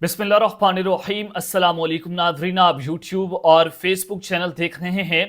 बिस्मिल्लाहिर्रहमानिर्रहीम। अस्सलाम वालेकुम नाज़रीन, आप यूट्यूब और फेसबुक चैनल देख रहे हैं।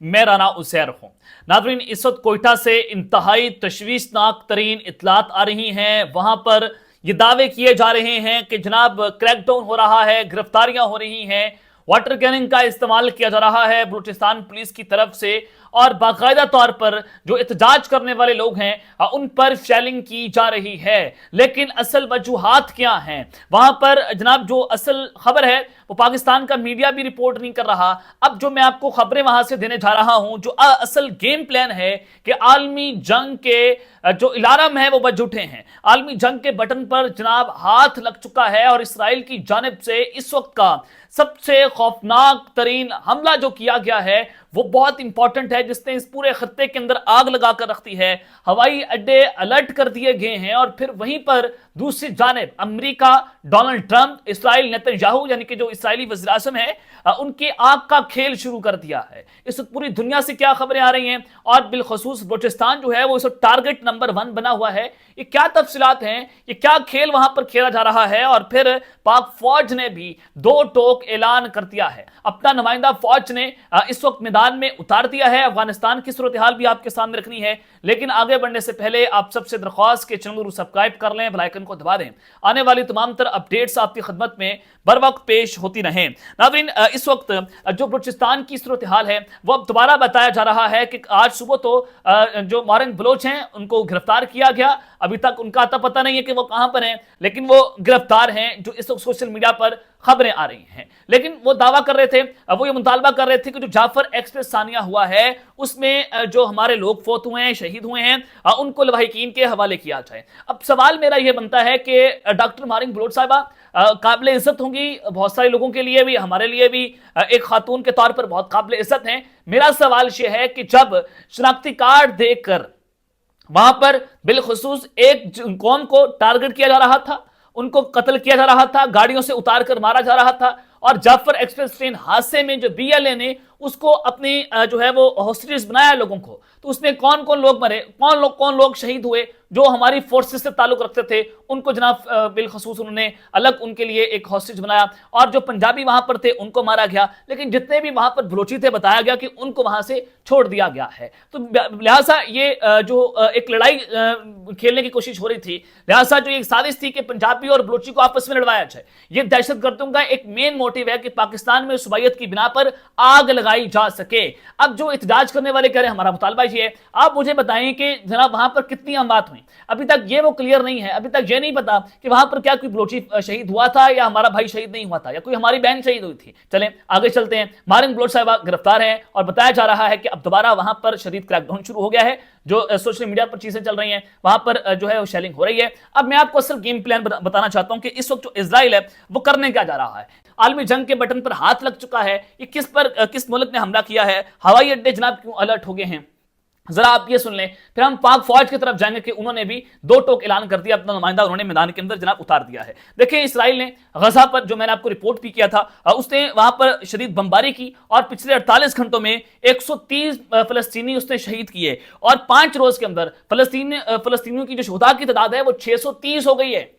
मैं राना उज़ैर हूँ। नाज़रीन, इस वक्त कोयटा से इंतहाई तशवीशनाक तरीन इत्तलात आ रही हैं। वहाँ पर ये दावे किए जा रहे हैं कि जनाब क्रैकडाउन हो रहा है, गिरफ्तारियां हो रही हैं, वाटर कैनिंग का इस्तेमाल किया जा रहा है बलूचिस्तान पुलिस की तरफ से, और बाकायदा तौर पर जो एहतजाज करने वाले लोग हैं उन पर शेलिंग की जा रही है। लेकिन असल वजूहात क्या हैं? वहां पर जनाब जो असल खबर है वो पाकिस्तान का मीडिया भी रिपोर्ट नहीं कर रहा। अब जो मैं आपको खबरें वहां से देने जा रहा हूं, जो असल गेम प्लान है कि आलमी जंग के जो अलार्म है वो बज उठे हैं। आलमी जंग के बटन पर जनाब हाथ लग चुका है और इसराइल की जानिब से इस वक्त का सबसे खौफनाक तरीन हमला जो किया गया है वो बहुत इंपॉर्टेंट है, जिसने इस पूरे खत्ते के अंदर आग लगाकर रख दी है। हवाई अड्डे अलर्ट कर दिए गए हैं और फिर वहीं पर दूसरी जानिब America, Donald Trump, Israel Netanyahu यानी कि जो इसराइली वज़ीर आज़म है उनकी आग का खेल शुरू कर दिया है। इस पूरी दुनिया से क्या खबरें आ रही हैं और बिलखसूस बलूचिस्तान जो है वो इस टारगेट नंबर 1 बना हुआ है। ये क्या तफसीलात हैं, ये क्या खेल वहां पर खेला जा रहा है। और फिर पाक फौज ने भी दो टोक ऐलान कर दिया है। अपना नुमाइंदा फौज ने इस वक्त मैदान में उतार दिया है। अफगानिस्तान की सूरत हाल भी आपके सामने रखनी है, लेकिन आगे बढ़ने से पहले आप सबसे दरख्वास्त के चैनल को सब्सक्राइब कर लें, बेल आइकन को दबा दें। आने वाली तमाम तरह अपडेट्स आपकी खिदमत में बर वक्त पेश होती रहें। नाज़रीन, इस वक्त जो बलूचिस्तान की सूरत हाल है वो अब दोबारा बताया जा रहा है कि आज सुबह तो जो मारंग बलोच हैं उनको गिरफ्तार किया गया। अभी तक उनका अता पता नहीं है कि वो कहां पर हैं, लेकिन वो गिरफ्तार हैं, जो इस वक्त सोशल मीडिया पर खबरें आ रही हैं। लेकिन वो दावा कर रहे थे, वो ये मुतालबा कर रहे थे कि जो जाफर एक्सप्रेस सानिया हुआ है उसमें जो हमारे लोग फौत हुए हैं, शहीद हुए हैं, उनको लवाहिकीन के हवाले किया जाए। अब सवाल मेरा यह बनता है कि डॉक्टर मारिंग बलोच साहिबा काबिल इज्जत होंगी बहुत सारे लोगों के लिए भी, हमारे लिए भी एक खातून के तौर पर बहुत काबिल इज्जत हैं। मेरा सवाल यह है कि जब शनाख्ती कार्ड देकर वहां पर बिलखुसूस एक कौम को टारगेट किया जा रहा था, उनको कत्ल किया जा रहा था, गाड़ियों से उतार कर मारा जा रहा था, और जाफर एक्सप्रेस ट्रेन हादसे में जो बीएलए ने उसको अपनी जो है वो हॉस्टेजेस बनाया लोगों को, तो उसमें कौन कौन लोग मरे, कौन लोग शहीद हुए जो हमारी फोर्सेस से ताल्लुक रखते थे, उनको जनाब बिलखसूस उन्होंने अलग उनके लिए एक हॉस्टेज बनाया, और जो पंजाबी वहां पर थे उनको मारा गया। लेकिन जितने भी वहां पर बलोची थे बताया गया कि उनको वहां से छोड़ दिया गया है। तो लिहाजा ये जो एक लड़ाई खेलने की कोशिश हो रही थी, लिहाजा जो एक साजिश थी कि पंजाबी और बलोची को आपस में लड़वाया जाए, ये दहशतगर्दों का एक मेन मोटिव है कि पाकिस्तान में सुबाइयत की बिना पर आग लगाई जा सके। अब जो एहतजाज करने वाले कह रहे हैं हमारा मुतालबा ये है, आप मुझे बताएं कि जनाब वहां पर कितनी अमवात हुई। अभी तक ये वो क्लियर नहीं है, अभी तक ये नहीं पता कि वहां पर क्या कोई बलोची शहीद हुआ था या हमारा भाई शहीद नहीं हुआ था या कोई हमारी बहन शहीद हुई थी। चलें आगे चलते हैं। मारिंग बलोच साहिबा गिरफ्तार हैं और बताया जा रहा है कि अब दोबारा वहां पर शदीद क्रैकडाउन शुरू हो गया है। जो सोशल मीडिया पर चीजें चल रही हैं वहां पर जो है वो शेलिंग हो रही है। अब मैं आपको असल गेम प्लान बताना चाहता हूं कि इस वक्त जो इजराइल है वो करने क्या जा रहा है। आलमी जंग के बटन पर हाथ लग चुका है। ये किस मुल्क ने हमला किया है, हवाई अड्डे जनाब क्यों अलर्ट हो गए हैं, जरा आप ये सुन लें। फिर हम पाक फौज की तरफ जाएंगे कि उन्होंने भी दो टोक ऐलान कर दिया, अपना नुमाइंदा उन्होंने मैदान के अंदर जनाब उतार दिया है। देखिए, इसराइल ने गजा पर जो मैंने आपको रिपोर्ट भी किया था उसने वहां पर शदीद बमबारी की और पिछले 48 घंटों में 130 फलस्तीनी उसने शहीद किए, और 5 रोज के अंदर फलस्तीनियों की जो शुहदा की तादाद है वो 630 हो गई है।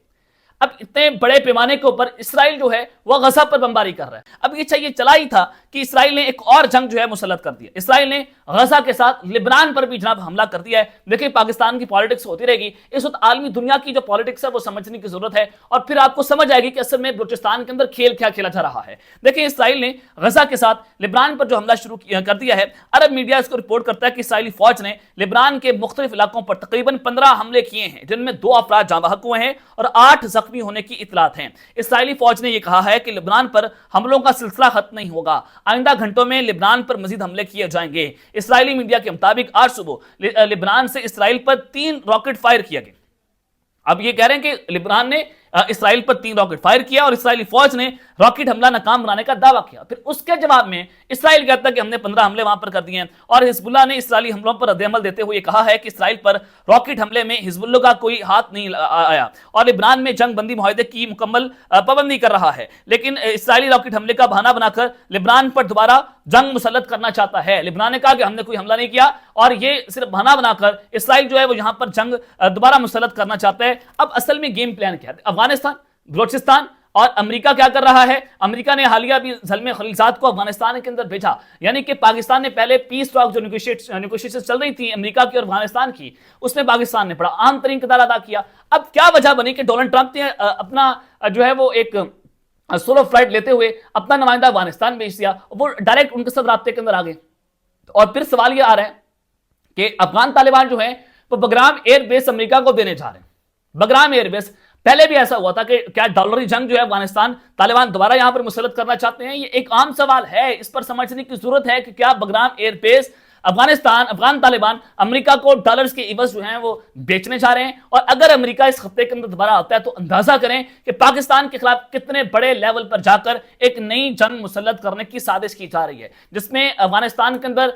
अब इतने बड़े पैमाने के ऊपर इसराइल जो है वह गजा पर बमबारी कर रहा है। अब ये चाहिए चला ही था कि इसराइल ने एक और जंग जो है मुसल्लत कर दिया। इसराइल ने गजा के साथ लिबनान पर भी जनाब हमला कर दिया है। देखिए, पाकिस्तान की पॉलिटिक्स होती रहेगी, इस वक्त आलमी दुनिया की जो पॉलिटिक्स है वो समझने की जरूरत है, और फिर आपको समझ आएगी कि असल में बलूचिस्तान के अंदर खेल क्या खेला जा रहा है। देखिए, इसराइल ने गजा के साथ लिबनान पर जो हमला शुरू कर दिया है, अरब मीडिया इसको रिपोर्ट करता है कि इसराइली फौज ने लिबनान के मुख्तलिफ इलाकों पर तकरीबन 15 हमले किए हैं, जिनमें 2 अफराद जाँ बहक हुए हैं और 8 जख्मी होने की इतलात हैं। इसराइली फौज ने यह कहा है कि लिबनान पर हमलों का सिलसिला खत्म नहीं होगा, आइंदा घंटों में लिबनान पर मजीद हमले किए जाएंगे। इसराइली मीडिया के मुताबिक आज सुबह लिबनान से इसराइल पर 3 रॉकेट फायर किया गया। अब ये कह रहे हैं कि लिबनान ने इसराइल पर 3 रॉकेट फायर किया और इसराइली फौज ने रॉकेट हमला नाकाम बनाने का दावा किया। फिर उसके जवाब में इसराइल कहता है कि हमने 15 हमले वहां पर कर दिए हैं, और हिजबुल्लाह ने इसराइली हमलों पर रद्द-ए-अमल देते हुए कहा है कि इसराइल पर रॉकेट हमले में हिजबुल्लाह का कोई हाथ नहीं आया और लिबनान में जंग बंदी मुआहदे की मुकम्मल पाबंदी कर रहा है। लेकिन इसराइली रॉकेट हमले का बहाना बनाकर लिबनान पर दोबारा जंग मुसल्लत करना चाहता है। लिबनान ने कहा कि हमने कोई हमला नहीं किया, और ये सिर्फ बहाना बनाकर इसराइल जो है वो यहां पर जंग दोबारा मुसल्लत करना चाहता है। अब असल में गेम प्लान क्या है? अफगानिस्तान, बलूचिस्तान اور امریکہ کیا کر رہا ہے؟ امریکہ نے حالیہ بھی زلمے خلیلزاد کو افغانستان کے اندر بھیجا، یعنی کہ پاکستان نے پہلے پیس ٹاک جو نیگوشیشن چل رہی تھی امریکہ کی اور افغانستان کی، اس میں پاکستان نے بڑا عام ترین کردار ادا کیا۔ اب کیا وجہ بنی کہ ڈونلڈ ٹرمپ نے اپنا جو ہے وہ ایک سولو فلائٹ لیتے ہوئے اپنا نمائندہ افغانستان بھیج دیا، وہ ڈائریکٹ ان کے ساتھ رابطے کے اندر آ گئے۔ اور پھر سوال یہ آ رہا ہے کہ افغان طالبان جو ہیں وہ بگرام ایئر بیس امریکہ کو دینے جا رہے ہیں۔ بگرام ایئر بیس پہلے بھی ایسا ہوا تھا کہ کیا ڈالری جنگ جو ہے افغانستان طالبان دوبارہ یہاں پر مسلط کرنا چاہتے ہیں؟ یہ ایک عام سوال ہے، اس پر سمجھنے کی ضرورت ہے کہ کیا بگرام ایئر بیس افغان طالبان امریکہ کو ڈالرز کے عوض جو ہیں وہ بیچنے جا رہے ہیں؟ اور اگر امریکہ اس خطے کے اندر دوبارہ آتا ہے تو اندازہ کریں کہ پاکستان کے خلاف کتنے بڑے لیول پر جا کر ایک نئی جنگ مسلط کرنے کی سازش کی جا رہی ہے، جس میں افغانستان کے اندر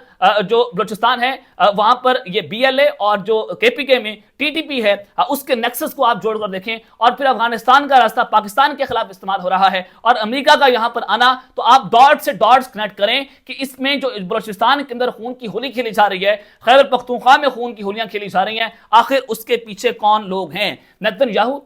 جو بلوچستان ہے وہاں پر یہ بی ایل اے اور جو کے پی کے میں ٹی ٹی پی ہے اس کے نیکسس کو آپ جوڑ کر دیکھیں، اور پھر افغانستان کا راستہ پاکستان کے خلاف استعمال ہو رہا ہے اور امریکہ کا یہاں پر آنا، تو آپ ڈاٹ سے ڈاٹس کنیکٹ کریں کہ اس میں جو بلوچستان کے اندر خون کی ہولی کھیلی جا رہی ہے، خیبر پختونخوا میں خون کی ہولیاں کھیلی جا رہی ہیں، آخر اس کے پیچھے کون لوگ ہیں؟ نیتن یاہو،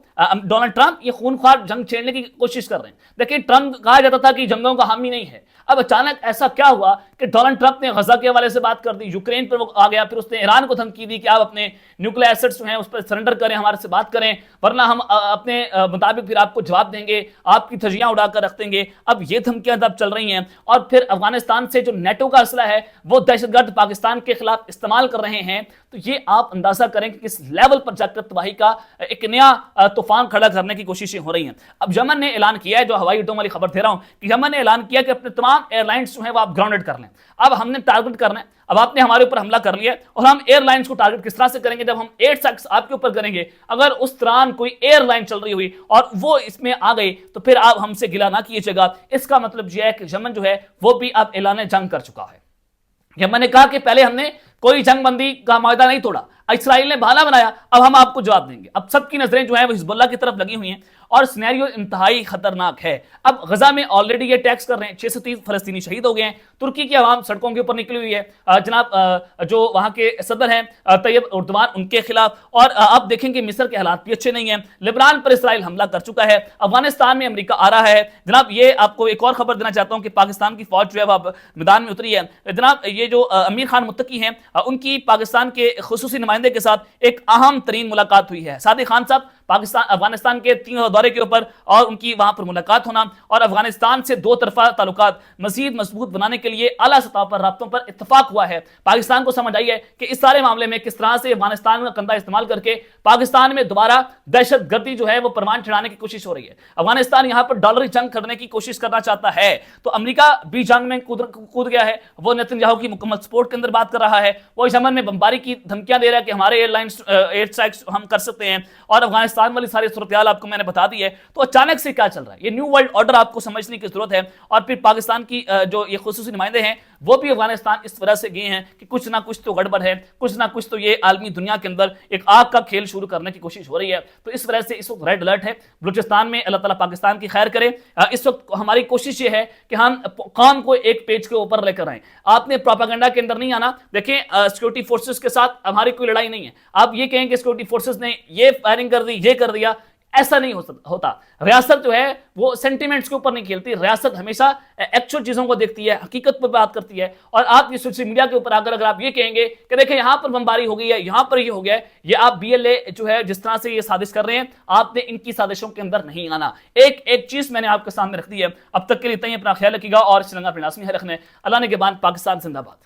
ڈونلڈ ٹرمپ یہ خونخوار جنگ چھیڑنے کی کوشش کر رہے ہیں۔ دیکھیں ٹرمپ کہا جاتا تھا کہ جنگوں کا حامی نہیں ہے، اب اچانک ایسا کیا ہوا کہ ڈونلڈ ٹرمپ نے غزہ کے حوالے سے بات کر دی، یوکرین پر وہ آ گیا، پھر اس نے ایران کو دھمکی دی کہ آپ اپنے نیوکلیئر ایسٹس جو ہیں اس پر سرنڈر کریں، ہمارے سے بات کریں، ورنہ ہم اپنے مطابق پھر آپ کو جواب دیں گے، آپ کی دھجیاں اڑا کر رکھ دیں گے۔ اب یہ دھمکیاں تب چل رہی ہیں، اور پھر افغانستان سے جو نیٹو کا اسلحہ ہے وہ دہشت گرد پاکستان کے خلاف استعمال کر رہے ہیں، تو یہ آپ اندازہ کریں کہ کس لیول پر جا کر تباہی کا ایک نیا طوفان کھڑا کرنے کی کوششیں ہو رہی ہیں۔ اب یمن نے اعلان کیا ہے، جو ہوائی اڈوں والی خبر دے رہا ہوں، کہ یمن نے اعلان کیا کہ اپنے تمام ایئر لائنز جو ہیں وہ آپ گراؤنڈڈ کر لیں۔ اب ہم نے ٹارگٹ کرنا ہے، اب آپ نے ہمارے اوپر حملہ کر لیا، اور ہم ایئر لائنز کو ٹارگٹ کس طرح سے کریں گے؟ جب ہم ایئر سٹرائکس آپ کے اوپر کریں گے، اگر اس دوران کوئی ایئر لائن چل رہی ہوئی اور وہ اس میں آ گئی تو پھر آپ ہم سے گلہ نہ کیجیے گا۔ اس کا مطلب یہ ہے کہ یمن جو ہے وہ بھی اب اعلان جنگ کر چکا ہے۔ یمن نے کہا کہ پہلے ہم نے کوئی جنگ بندی کا معاہدہ نہیں توڑا، اسرائیل نے بہانہ بنایا، اب ہم آپ کو جواب دیں گے۔ اب سب کی نظریں جو ہیں وہ حزب اللہ کی طرف لگی ہوئی ہیں، اور سینیریو انتہائی خطرناک ہے۔ اب غزہ میں آلریڈی یہ ٹیکس کر رہے ہیں، 630 فلسطینی شہید ہو گئے ہیں، ترکی کی عوام سڑکوں کے اوپر نکلی ہوئی ہے، جناب جو وہاں کے صدر ہیں طیب اردوان، ان کے خلاف، اور آپ دیکھیں کہ مصر کے حالات بھی اچھے نہیں ہیں، لبنان پر اسرائیل حملہ کر چکا ہے، افغانستان میں امریکہ آ رہا ہے۔ جناب یہ آپ کو ایک اور خبر دینا چاہتا ہوں کہ پاکستان کی فوج جو ہے وہ اب میدان میں اتری ہے۔ جناب یہ جو امیر خان متقی ہیں، ان کی پاکستان کے خصوصی نمائندے کے ساتھ ایک اہم ترین ملاقات ہوئی ہے۔ صادق خان صاحب افغانستان کے 3 دورے کے اوپر، اور ان کی وہاں پر ملاقات ہونا، اور افغانستان سے 2 طرفہ تعلقات مزید مضبوط بنانے کے لیے اعلیٰ سطح پر رابطوں پر اتفاق ہوا ہے۔ پاکستان کو سمجھ آئی ہے کہ اس سارے معاملے میں کس طرح سے افغانستان کا کندھا استعمال کر کے پاکستان میں دوبارہ دہشت گردی جو ہے وہ پروان چڑھانے کی کوشش ہو رہی ہے۔ افغانستان یہاں پر ڈالری جنگ کرنے کی کوشش کرنا چاہتا ہے، تو امریکہ بھی جنگ میں کود گیا ہے، وہ نیتن یاہو کی مکمل سپورٹ کے اندر بات کر رہا ہے، وہ یمن میں بمباری کی دھمکیاں دے رہا ہے کہ ہمارے ایئر اسٹرائکس ہم کر سکتے ہیں، اور افغانستان والی ساری صورتحال آپ کو میں نے بتا دی ہے۔ تو اچانک سے کیا چل رہا ہے؟ یہ نیو ورلڈ آرڈر آپ کو سمجھنے کی ضرورت ہے، اور پھر پاکستان کی جو یہ خصوصی نمائندے ہیں وہ بھی افغانستان اس وجہ سے گئے ہیں کہ کچھ نہ کچھ تو گڑبڑ ہے، کچھ نہ کچھ تو یہ عالمی دنیا کے اندر ایک آگ کا کھیل شروع کرنے کی کوشش ہو رہی ہے۔ تو اس وجہ سے اس وقت ریڈ الرٹ ہے بلوچستان میں۔ اللہ تعالیٰ پاکستان کی خیر کرے۔ اس وقت ہماری کوشش یہ ہے کہ ہم قوم کو ایک پیج کے اوپر لے کر آئیں۔ آپ نے پروپیگنڈا کے اندر نہیں آنا۔ دیکھیں سیکورٹی فورسز کے ساتھ ہماری کوئی لڑائی نہیں ہے، آپ یہ کہیں کہ سیکورٹی فورسز نے یہ فائرنگ کر دی، یہ کر دیا، ایسا نہیں ہوتا۔ ریاست جو ہے وہ سینٹیمنٹس کے اوپر نہیں کھیلتی، ریاست ہمیشہ ایکچوئل چیزوں کو دیکھتی ہے، حقیقت پر بات کرتی ہے۔ اور آپ یہ سوشل میڈیا کے اوپر اگر آپ یہ کہیں گے کہ دیکھیں یہاں پر بمباری ہو گئی ہے، یہاں پر یہ ہو گیا ہے، یہ آپ بی ایل اے جو ہے جس طرح سے یہ سازش کر رہے ہیں، آپ نے ان کی سازشوں کے اندر نہیں آنا۔ ایک چیز میں نے آپ کے سامنے رکھ دی ہے۔ اب تک کے لیے اتنا ہی، اپنا خیال رکھیے گا، اور سری لنکا اپنے لازمی ہے رکھنے۔ اللہ نے کے بعد پاکستان زندہ باد۔